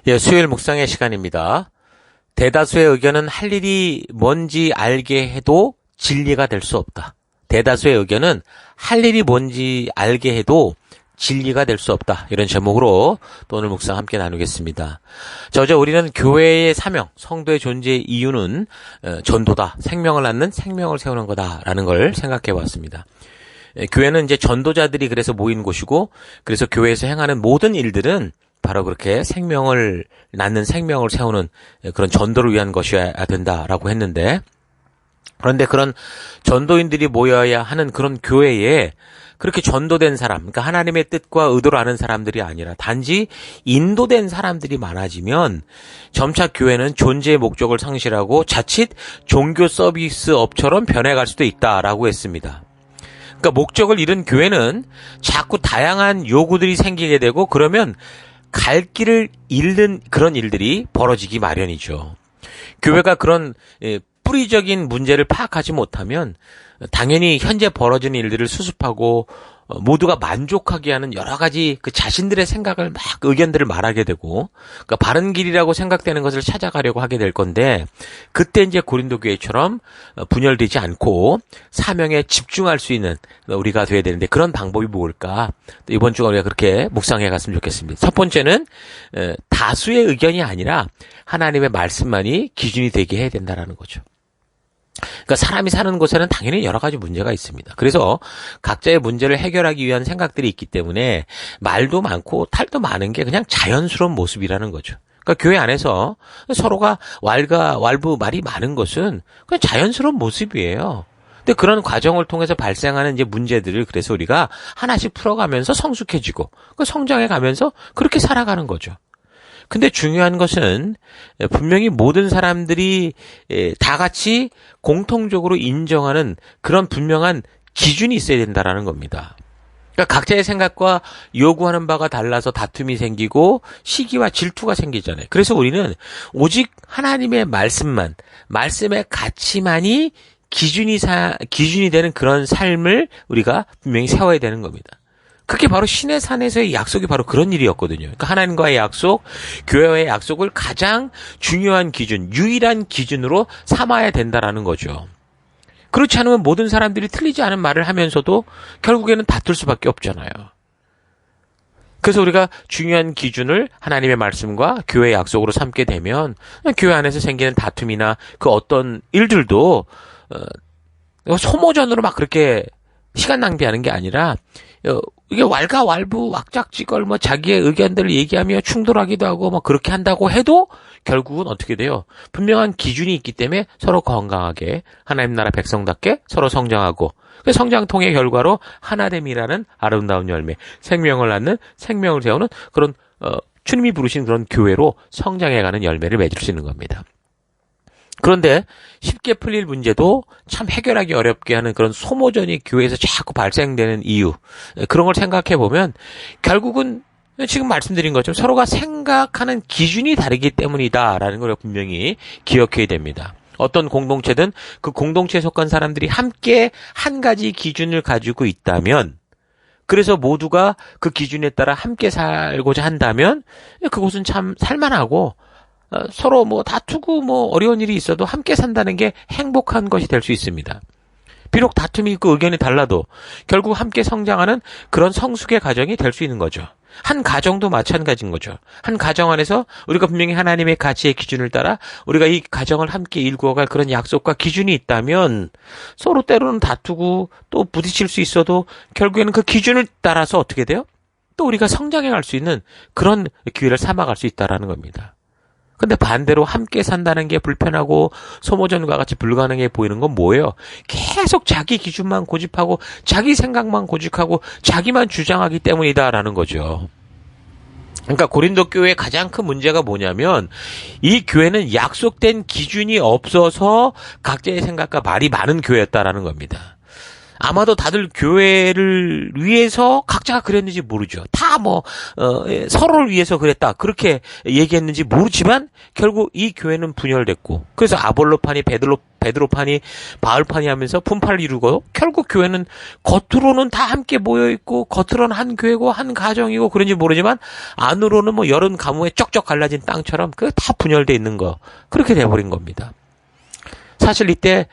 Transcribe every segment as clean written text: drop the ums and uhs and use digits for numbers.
예, 수요일 묵상의 시간입니다. 대다수의 의견은 할 일이 뭔지 알게 해도 진리가 될 수 없다. 대다수의 의견은 할 일이 뭔지 알게 해도 진리가 될 수 없다. 이런 제목으로 또 오늘 묵상 함께 나누겠습니다. 어제 우리는 교회의 사명, 성도의 존재의 이유는 전도다. 생명을 낳는 생명을 세우는 거다라는 걸 생각해 봤습니다. 교회는 이제 전도자들이 그래서 모인 곳이고, 그래서 교회에서 행하는 모든 일들은 바로 그렇게 생명을 낳는 생명을 세우는 그런 전도를 위한 것이어야 된다라고 했는데, 그런데 그런 전도인들이 모여야 하는 그런 교회에 그렇게 전도된 사람, 그러니까 하나님의 뜻과 의도를 아는 사람들이 아니라 단지 인도된 사람들이 많아지면 점차 교회는 존재의 목적을 상실하고 자칫 종교 서비스업처럼 변해갈 수도 있다라고 했습니다. 그러니까 목적을 잃은 교회는 자꾸 다양한 요구들이 생기게 되고, 그러면 갈 길을 잃는 그런 일들이 벌어지기 마련이죠. 교회가 그런 뿌리적인 문제를 파악하지 못하면 당연히 현재 벌어지는 일들을 수습하고 모두가 만족하게 하는 여러 가지 그 자신들의 생각을 막 의견들을 말하게 되고, 그러니까 바른 길이라고 생각되는 것을 찾아가려고 하게 될 건데, 그때 이제 고린도 교회처럼 분열되지 않고 사명에 집중할 수 있는 우리가 돼야 되는데, 그런 방법이 뭘까? 이번 주가 우리가 그렇게 묵상해 갔으면 좋겠습니다. 첫 번째는 다수의 의견이 아니라 하나님의 말씀만이 기준이 되게 해야 된다라는 거죠. 그러니까 사람이 사는 곳에는 당연히 여러 가지 문제가 있습니다. 그래서 각자의 문제를 해결하기 위한 생각들이 있기 때문에 말도 많고 탈도 많은 게 그냥 자연스러운 모습이라는 거죠. 그러니까 교회 안에서 서로가 왈가왈부 말이 많은 것은 그냥 자연스러운 모습이에요. 근데 그런 과정을 통해서 발생하는 이제 문제들을 그래서 우리가 하나씩 풀어가면서 성숙해지고 성장해 가면서 그렇게 살아가는 거죠. 근데 중요한 것은 분명히 모든 사람들이 다 같이 공통적으로 인정하는 그런 분명한 기준이 있어야 된다라는 겁니다. 그러니까 각자의 생각과 요구하는 바가 달라서 다툼이 생기고 시기와 질투가 생기잖아요. 그래서 우리는 오직 하나님의 말씀만, 말씀의 가치만이 기준이 되는 그런 삶을 우리가 분명히 세워야 되는 겁니다. 그게 바로 신의 산에서의 약속이 바로 그런 일이었거든요. 그러니까 하나님과의 약속, 교회와의 약속을 가장 중요한 기준, 유일한 기준으로 삼아야 된다라는 거죠. 그렇지 않으면 모든 사람들이 틀리지 않은 말을 하면서도 결국에는 다툴 수밖에 없잖아요. 그래서 우리가 중요한 기준을 하나님의 말씀과 교회의 약속으로 삼게 되면 교회 안에서 생기는 다툼이나 그 어떤 일들도 소모전으로 막 그렇게 시간 낭비하는 게 아니라 이게 왈가왈부 왁작지껄 자기의 의견들을 얘기하며 충돌하기도 하고 그렇게 한다고 해도 결국은 어떻게 돼요? 분명한 기준이 있기 때문에 서로 건강하게 하나님 나라 백성답게 서로 성장하고, 그 성장통의 결과로 하나됨이라는 아름다운 열매, 생명을 낳는 생명을 세우는 그런 주님이 부르신 그런 교회로 성장해가는 열매를 맺을 수 있는 겁니다. 그런데 쉽게 풀릴 문제도 참 해결하기 어렵게 하는 그런 소모전이 교회에서 자꾸 발생되는 이유, 그런 걸 생각해 보면 결국은 지금 말씀드린 것처럼 서로가 생각하는 기준이 다르기 때문이다라는 걸 분명히 기억해야 됩니다. 어떤 공동체든 그 공동체에 속한 사람들이 함께 한 가지 기준을 가지고 있다면, 그래서 모두가 그 기준에 따라 함께 살고자 한다면 그곳은 참 살만하고 서로 다투고 어려운 일이 있어도 함께 산다는 게 행복한 것이 될 수 있습니다. 비록 다툼이 있고 의견이 달라도 결국 함께 성장하는 그런 성숙의 과정이 될 수 있는 거죠. 한 가정도 마찬가지인 거죠. 한 가정 안에서 우리가 분명히 하나님의 가치의 기준을 따라 우리가 이 가정을 함께 일구어갈 그런 약속과 기준이 있다면 서로 때로는 다투고 또 부딪힐 수 있어도 결국에는 그 기준을 따라서 어떻게 돼요? 또 우리가 성장해 갈 수 있는 그런 기회를 삼아갈 수 있다라는 겁니다. 근데 반대로 함께 산다는 게 불편하고 소모전과 같이 불가능해 보이는 건 뭐예요? 계속 자기 기준만 고집하고 자기 생각만 고집하고 자기만 주장하기 때문이다라는 거죠. 그러니까 고린도 교회의 가장 큰 문제가 뭐냐면 이 교회는 약속된 기준이 없어서 각자의 생각과 말이 많은 교회였다라는 겁니다. 아마도 다들 교회를 위해서 각자가 그랬는지 모르죠. 다 서로를 위해서 그랬다. 그렇게 얘기했는지 모르지만 결국 이 교회는 분열됐고, 그래서 아볼로파니, 베드로파니, 바울파니 하면서 분파를 이루고, 결국 교회는 겉으로는 다 함께 모여있고, 겉으로는 한 교회고, 한 가정이고, 그런지 모르지만, 안으로는 여름 가뭄에 쩍쩍 갈라진 땅처럼, 그 다 분열돼 있는 거. 그렇게 돼버린 겁니다. 사실 이때,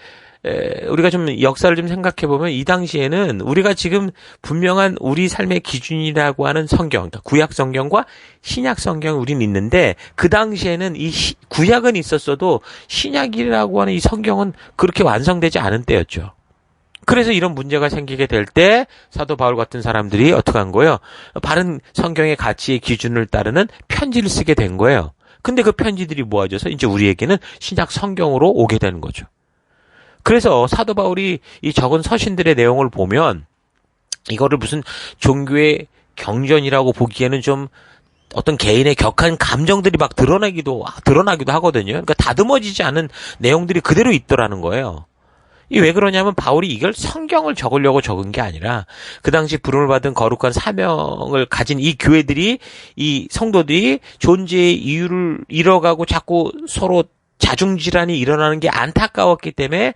우리가 좀 역사를 좀 생각해 보면 이 당시에는 우리가 지금 분명한 우리 삶의 기준이라고 하는 성경, 구약 성경과 신약 성경 우리는 있는데, 그 당시에는 이 구약은 있었어도 신약이라고 하는 이 성경은 그렇게 완성되지 않은 때였죠. 그래서 이런 문제가 생기게 될 때 사도 바울 같은 사람들이 어떻게 한 거예요? 바른 성경의 가치의 기준을 따르는 편지를 쓰게 된 거예요. 근데 그 편지들이 모아져서 이제 우리에게는 신약 성경으로 오게 되는 거죠. 그래서 사도 바울이 이 적은 서신들의 내용을 보면 이거를 무슨 종교의 경전이라고 보기에는 좀 어떤 개인의 격한 감정들이 막 드러나기도 하거든요. 그러니까 다듬어지지 않은 내용들이 그대로 있더라는 거예요. 이 왜 그러냐면 바울이 이걸 성경을 적으려고 적은 게 아니라 그 당시 부름을 받은 거룩한 사명을 가진 이 교회들이, 이 성도들이 존재의 이유를 잃어가고 자꾸 서로 자중질환이 일어나는 게 안타까웠기 때문에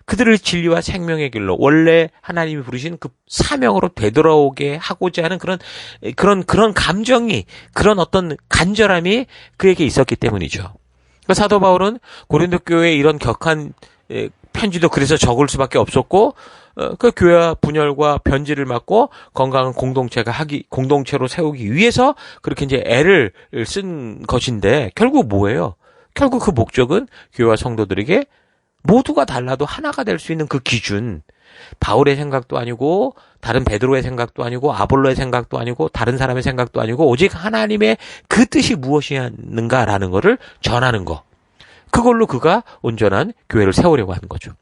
그들을 진리와 생명의 길로, 원래 하나님이 부르신 그 사명으로 되돌아오게 하고자 하는 그런 감정이, 그런 어떤 간절함이 그에게 있었기 때문이죠. 사도 바울은 고린도 교회에 이런 격한 편지도 그래서 적을 수밖에 없었고, 그 교회와 분열과 변질을 막고 건강한 공동체로 세우기 위해서 그렇게 이제 애를 쓴 것인데, 결국 뭐예요? 결국 그 목적은 교회와 성도들에게 모두가 달라도 하나가 될 수 있는 그 기준, 바울의 생각도 아니고 다른 베드로의 생각도 아니고 아볼로의 생각도 아니고 다른 사람의 생각도 아니고 오직 하나님의 그 뜻이 무엇이었는가라는 것을 전하는 거. 그걸로 그가 온전한 교회를 세우려고 하는 거죠.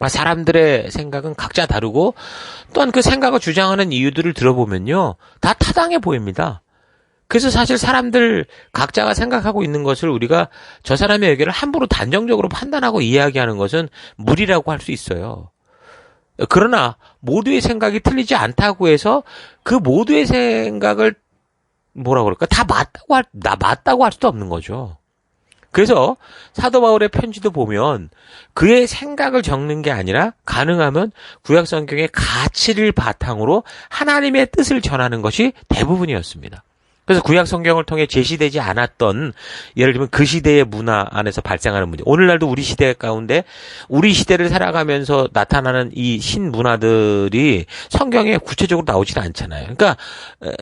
사람들의 생각은 각자 다르고, 또한 그 생각을 주장하는 이유들을 들어보면요, 다 타당해 보입니다. 그래서 사실 사람들 각자가 생각하고 있는 것을 우리가 저 사람의 의견을 함부로 단정적으로 판단하고 이야기하는 것은 무리라고 할 수 있어요. 그러나 모두의 생각이 틀리지 않다고 해서 그 모두의 생각을 다 맞다고 할 수도 없는 거죠. 그래서 사도 바울의 편지도 보면 그의 생각을 적는 게 아니라 가능하면 구약 성경의 가치를 바탕으로 하나님의 뜻을 전하는 것이 대부분이었습니다. 그래서 구약 성경을 통해 제시되지 않았던, 예를 들면 그 시대의 문화 안에서 발생하는 문제, 오늘날도 우리 시대 가운데 우리 시대를 살아가면서 나타나는 이 신문화들이 성경에 구체적으로 나오지는 않잖아요. 그러니까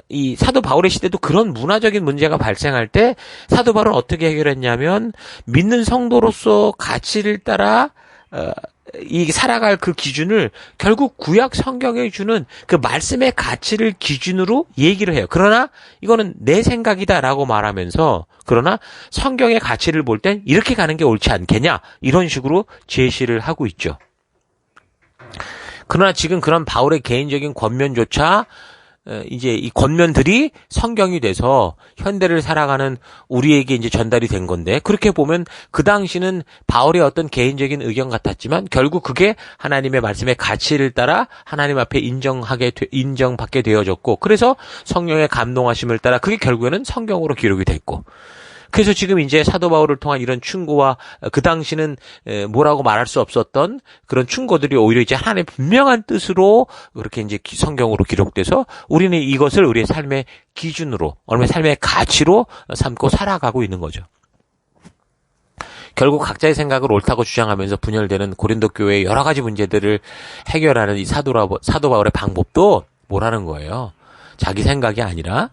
이 사도 바울의 시대도 그런 문화적인 문제가 발생할 때 사도 바울은 어떻게 해결했냐면, 믿는 성도로서 가치를 따라 이 살아갈 그 기준을 결국 구약 성경에 주는 그 말씀의 가치를 기준으로 얘기를 해요. 그러나 이거는 내 생각이다라고 말하면서, 그러나 성경의 가치를 볼 땐 이렇게 가는 게 옳지 않겠냐, 이런 식으로 제시를 하고 있죠. 그러나 지금 그런 바울의 개인적인 권면조차 이제 이 권면들이 성경이 돼서 현대를 살아가는 우리에게 이제 전달이 된 건데, 그렇게 보면 그 당시는 바울의 어떤 개인적인 의견 같았지만 결국 그게 하나님의 말씀의 가치를 따라 하나님 앞에 인정받게 되어졌고, 그래서 성령의 감동하심을 따라 그게 결국에는 성경으로 기록이 됐고, 그래서 지금 이제 사도 바울을 통한 이런 충고와 그 당시는 뭐라고 말할 수 없었던 그런 충고들이 오히려 이제 하나님의 분명한 뜻으로 그렇게 이제 성경으로 기록돼서 우리는 이것을 우리의 삶의 기준으로, 얼마나 삶의 가치로 삼고 살아가고 있는 거죠. 결국 각자의 생각을 옳다고 주장하면서 분열되는 고린도 교회의 여러 가지 문제들을 해결하는 이 사도 바울의 방법도 뭐라는 거예요? 자기 생각이 아니라,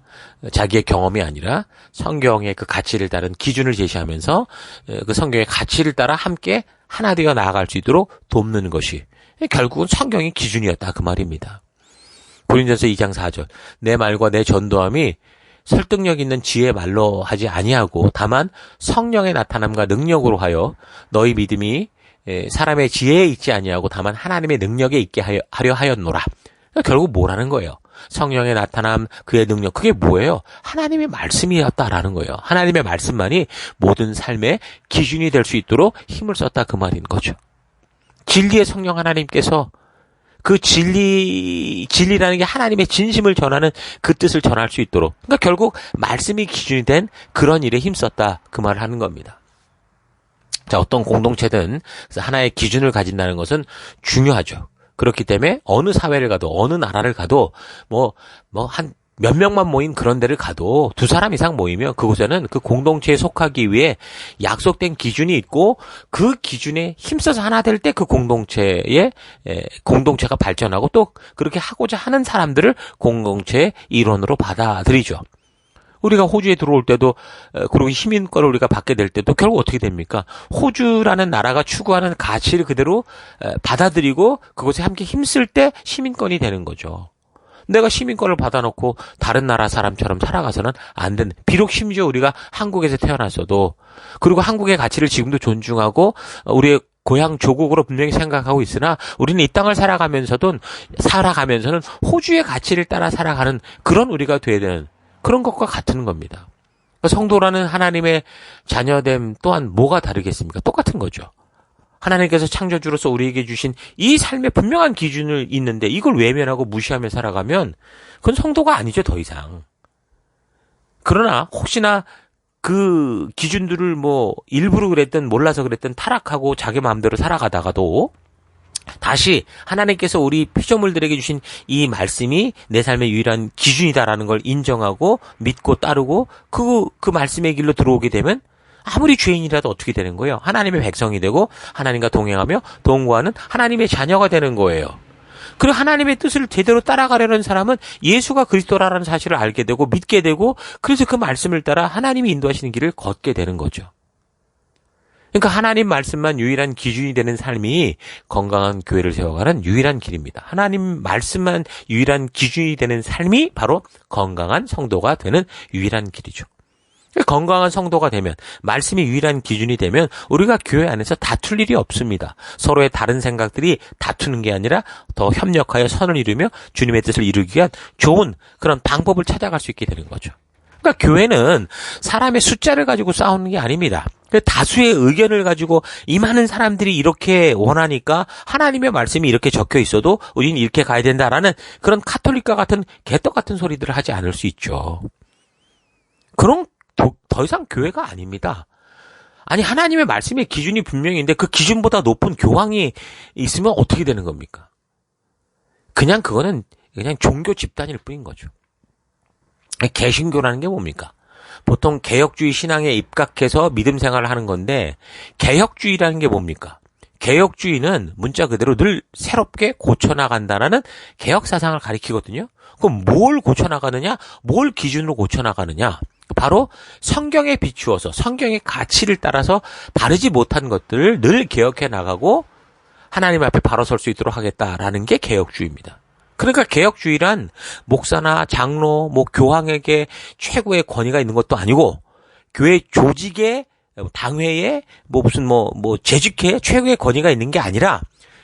자기의 경험이 아니라 성경의 그 가치를 따른 기준을 제시하면서 그 성경의 가치를 따라 함께 하나 되어 나아갈 수 있도록 돕는 것이 결국은 성경의 기준이었다, 그 말입니다. 고린도전서 2장 4절, 내 말과 내 전도함이 설득력 있는 지혜의 말로 하지 아니하고 다만 성령의 나타남과 능력으로 하여 너희 믿음이 사람의 지혜에 있지 아니하고 다만 하나님의 능력에 있게 하려 하였노라. 결국 뭐라는 거예요? 성령의 나타남, 그의 능력, 그게 뭐예요? 하나님의 말씀이었다라는 거예요. 하나님의 말씀만이 모든 삶의 기준이 될 수 있도록 힘을 썼다, 그 말인 거죠. 진리의 성령 하나님께서 그 진리라는 게 하나님의 진심을 전하는 그 뜻을 전할 수 있도록. 그러니까 결국 말씀이 기준이 된 그런 일에 힘썼다. 그 말을 하는 겁니다. 자, 어떤 공동체든 하나의 기준을 가진다는 것은 중요하죠. 그렇기 때문에 어느 사회를 가도 어느 나라를 가도 한 몇 명만 모인 그런 데를 가도 두 사람 이상 모이면 그곳에는 그 공동체에 속하기 위해 약속된 기준이 있고 그 기준에 힘써서 하나 될 때 그 공동체가 발전하고 또 그렇게 하고자 하는 사람들을 공동체의 일원으로 받아들이죠. 우리가 호주에 들어올 때도 그리고 시민권을 우리가 받게 될 때도 결국 어떻게 됩니까? 호주라는 나라가 추구하는 가치를 그대로 받아들이고 그것에 함께 힘쓸 때 시민권이 되는 거죠. 내가 시민권을 받아놓고 다른 나라 사람처럼 살아가서는 안 된다. 비록 심지어 우리가 한국에서 태어났어도 그리고 한국의 가치를 지금도 존중하고 우리의 고향 조국으로 분명히 생각하고 있으나 우리는 이 땅을 살아가면서는 호주의 가치를 따라 살아가는 그런 우리가 돼야 되는 그런 것과 같은 겁니다. 성도라는 하나님의 자녀됨 또한 뭐가 다르겠습니까? 똑같은 거죠. 하나님께서 창조주로서 우리에게 주신 이 삶의 분명한 기준을 있는데 이걸 외면하고 무시하며 살아가면 그건 성도가 아니죠, 더 이상. 그러나 혹시나 그 기준들을 일부러 그랬든 몰라서 그랬든 타락하고 자기 마음대로 살아가다가도 다시 하나님께서 우리 피조물들에게 주신 이 말씀이 내 삶의 유일한 기준이다라는 걸 인정하고 믿고 따르고 그 말씀의 길로 들어오게 되면 아무리 죄인이라도 어떻게 되는 거예요? 하나님의 백성이 되고 하나님과 동행하며 동거하는 하나님의 자녀가 되는 거예요. 그리고 하나님의 뜻을 제대로 따라가려는 사람은 예수가 그리스도라는 사실을 알게 되고 믿게 되고 그래서 그 말씀을 따라 하나님이 인도하시는 길을 걷게 되는 거죠. 그러니까 하나님 말씀만 유일한 기준이 되는 삶이 건강한 교회를 세워가는 유일한 길입니다. 하나님 말씀만 유일한 기준이 되는 삶이 바로 건강한 성도가 되는 유일한 길이죠. 건강한 성도가 되면 말씀이 유일한 기준이 되면 우리가 교회 안에서 다툴 일이 없습니다. 서로의 다른 생각들이 다투는 게 아니라 더 협력하여 선을 이루며 주님의 뜻을 이루기 위한 좋은 그런 방법을 찾아갈 수 있게 되는 거죠. 그러니까 교회는 사람의 숫자를 가지고 싸우는 게 아닙니다. 다수의 의견을 가지고 이 많은 사람들이 이렇게 원하니까 하나님의 말씀이 이렇게 적혀 있어도 우리는 이렇게 가야 된다라는 그런 카톨릭과 같은 개떡 같은 소리들을 하지 않을 수 있죠. 그런 더 이상 교회가 아닙니다. 아니 하나님의 말씀의 기준이 분명히 있는데 그 기준보다 높은 교황이 있으면 어떻게 되는 겁니까? 그거는 종교 집단일 뿐인 거죠. 개신교라는 게 뭡니까? 보통 개혁주의 신앙에 입각해서 믿음 생활을 하는 건데 개혁주의라는 게 뭡니까? 개혁주의는 문자 그대로 늘 새롭게 고쳐나간다라는 개혁 사상을 가리키거든요. 그럼 뭘 고쳐나가느냐? 뭘 기준으로 고쳐나가느냐? 바로 성경에 비추어서 성경의 가치를 따라서 바르지 못한 것들을 늘 개혁해 나가고 하나님 앞에 바로 설 수 있도록 하겠다라는 게 개혁주의입니다. 그러니까 개혁주의란 목사나 장로, 교황에게 최고의 권위가 있는 것도 아니고 교회 조직에 당회에 재직회에 최고의 권위가 있는 게 아니라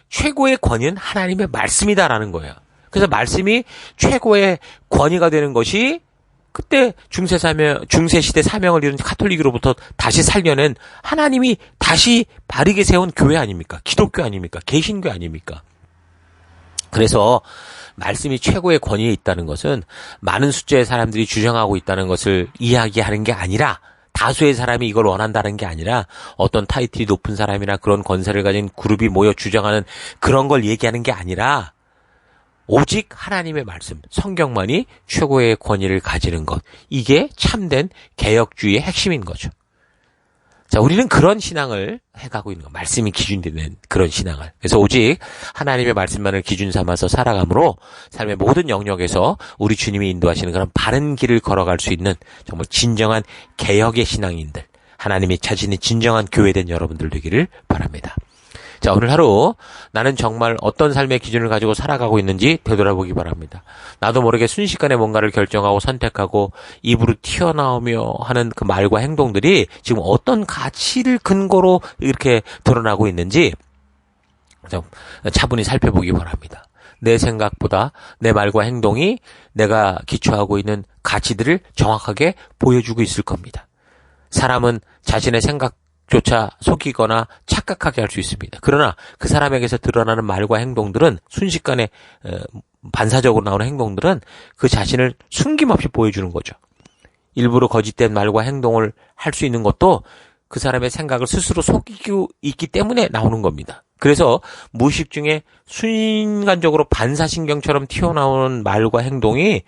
최고의 권위는 하나님의 말씀이다라는 거예요. 그래서 말씀이 최고의 권위가 되는 것이 그때 중세시대 사명을 이룬 카톨릭으로부터 다시 살려낸 하나님이 다시 바르게 세운 교회 아닙니까? 기독교 아닙니까? 개신교 아닙니까? 그래서 말씀이 최고의 권위에 있다는 것은 많은 숫자의 사람들이 주장하고 있다는 것을 이야기하는 게 아니라 다수의 사람이 이걸 원한다는 게 아니라 어떤 타이틀이 높은 사람이나 그런 권세를 가진 그룹이 모여 주장하는 그런 걸 얘기하는 게 아니라 오직 하나님의 말씀, 성경만이 최고의 권위를 가지는 것. 이게 참된 개혁주의의 핵심인 거죠. 자, 우리는 그런 신앙을 해가고 있는 거. 말씀이 기준이 되는 그런 신앙을. 그래서 오직 하나님의 말씀만을 기준 삼아서 살아감으로 삶의 모든 영역에서 우리 주님이 인도하시는 그런 바른 길을 걸어갈 수 있는 정말 진정한 개혁의 신앙인들, 하나님이 찾으시는 진정한 교회된 여러분들 되기를 바랍니다. 자, 오늘 하루 나는 정말 어떤 삶의 기준을 가지고 살아가고 있는지 되돌아보기 바랍니다. 나도 모르게 순식간에 뭔가를 결정하고 선택하고 입으로 튀어나오며 하는 그 말과 행동들이 지금 어떤 가치를 근거로 이렇게 드러나고 있는지 좀 차분히 살펴보기 바랍니다. 내 생각보다 내 말과 행동이 내가 기초하고 있는 가치들을 정확하게 보여주고 있을 겁니다. 사람은 자신의 생각 조차 속이거나 착각하게 할 수 있습니다. 그러나 그 사람에게서 드러나는 말과 행동들은 순식간에 반사적으로 나오는 행동들은 그 자신을 숨김없이 보여주는 거죠. 일부러 거짓된 말과 행동을 할 수 있는 것도 그 사람의 생각을 스스로 속이고 있기 때문에 나오는 겁니다. 그래서 무의식 중에 순간적으로 반사신경처럼 튀어나오는 말과 행동이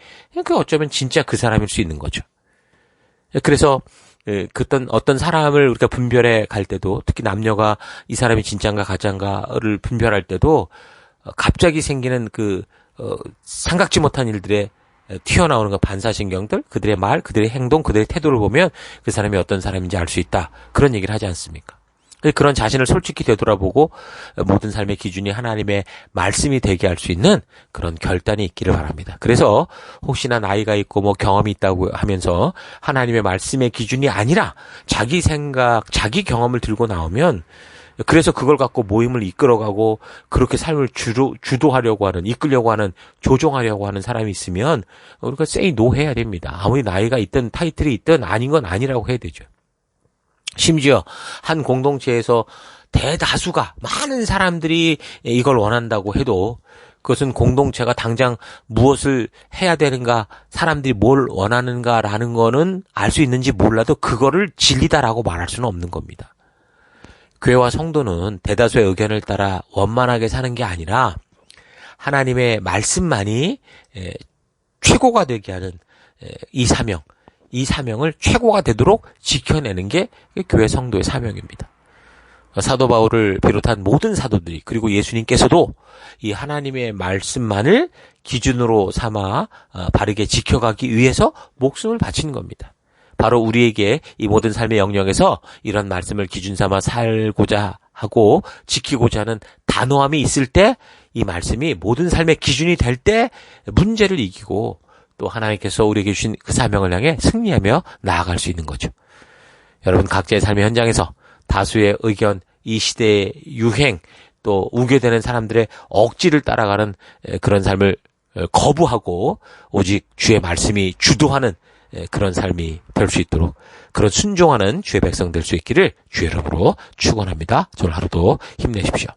그 어쩌면 진짜 그 사람일 수 있는 거죠. 그래서 어떤 사람을 우리가 분별해 갈 때도, 특히 남녀가 이 사람이 진짜인가 가짜인가를 분별할 때도 갑자기 생기는 생각지 못한 일들에 튀어나오는 반사신경들, 그들의 말, 그들의 행동, 그들의 태도를 보면 그 사람이 어떤 사람인지 알 수 있다. 그런 얘기를 하지 않습니까? 그런 자신을 솔직히 되돌아보고 모든 삶의 기준이 하나님의 말씀이 되게 할 수 있는 그런 결단이 있기를 바랍니다. 그래서 혹시나 나이가 있고 경험이 있다고 하면서 하나님의 말씀의 기준이 아니라 자기 생각, 자기 경험을 들고 나오면, 그래서 그걸 갖고 모임을 이끌어가고 그렇게 삶을 주도하려고 하는, 이끌려고 하는, 조종하려고 하는 사람이 있으면 우리가 say no 해야 됩니다. 아무리 나이가 있든 타이틀이 있든 아닌 건 아니라고 해야 되죠. 심지어 한 공동체에서 대다수가, 많은 사람들이 이걸 원한다고 해도 그것은 공동체가 당장 무엇을 해야 되는가, 사람들이 뭘 원하는가라는 거는 알 수 있는지 몰라도 그거를 진리다라고 말할 수는 없는 겁니다. 교회와 성도는 대다수의 의견을 따라 원만하게 사는 게 아니라 하나님의 말씀만이 최고가 되게 하는 이 사명을 최고가 되도록 지켜내는 게 교회 성도의 사명입니다. 사도 바울을 비롯한 모든 사도들이, 그리고 예수님께서도 이 하나님의 말씀만을 기준으로 삼아 바르게 지켜가기 위해서 목숨을 바치는 겁니다. 바로 우리에게 이 모든 삶의 영역에서 이런 말씀을 기준 삼아 살고자 하고 지키고자 하는 단호함이 있을 때, 이 말씀이 모든 삶의 기준이 될 때 문제를 이기고 또 하나님께서 우리에게 주신 그 사명을 향해 승리하며 나아갈 수 있는 거죠. 여러분, 각자의 삶의 현장에서 다수의 의견, 이 시대의 유행, 또 우겨대는 사람들의 억지를 따라가는 그런 삶을 거부하고 오직 주의 말씀이 주도하는 그런 삶이 될 수 있도록, 그런 순종하는 주의 백성 될 수 있기를 주의 이름으로 축원합니다. 오늘 하루도 힘내십시오.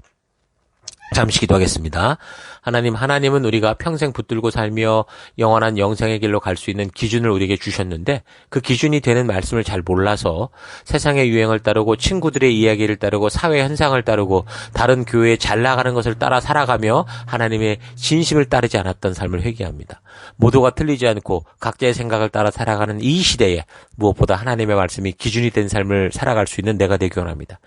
잠시 기도하겠습니다. 하나님은 우리가 평생 붙들고 살며 영원한 영생의 길로 갈 수 있는 기준을 우리에게 주셨는데, 그 기준이 되는 말씀을 잘 몰라서 세상의 유행을 따르고 친구들의 이야기를 따르고 사회 현상을 따르고 다른 교회에 잘 나가는 것을 따라 살아가며 하나님의 진심을 따르지 않았던 삶을 회개합니다. 모두가 틀리지 않고 각자의 생각을 따라 살아가는 이 시대에 무엇보다 하나님의 말씀이 기준이 된 삶을 살아갈 수 있는 내가 되기 원합니다.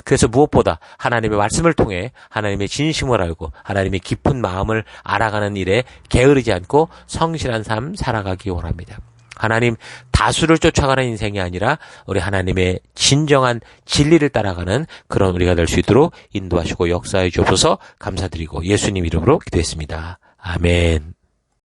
그래서 무엇보다 하나님의 말씀을 통해 하나님의 진심을 알고 하나님의 깊은 마음을 알아가는 일에 게으르지 않고 성실한 삶 살아가기 원합니다. 하나님, 다수를 쫓아가는 인생이 아니라 우리 하나님의 진정한 진리를 따라가는 그런 우리가 될 수 있도록 인도하시고 역사해 주옵소서. 감사드리고 예수님 이름으로 기도했습니다. 아멘.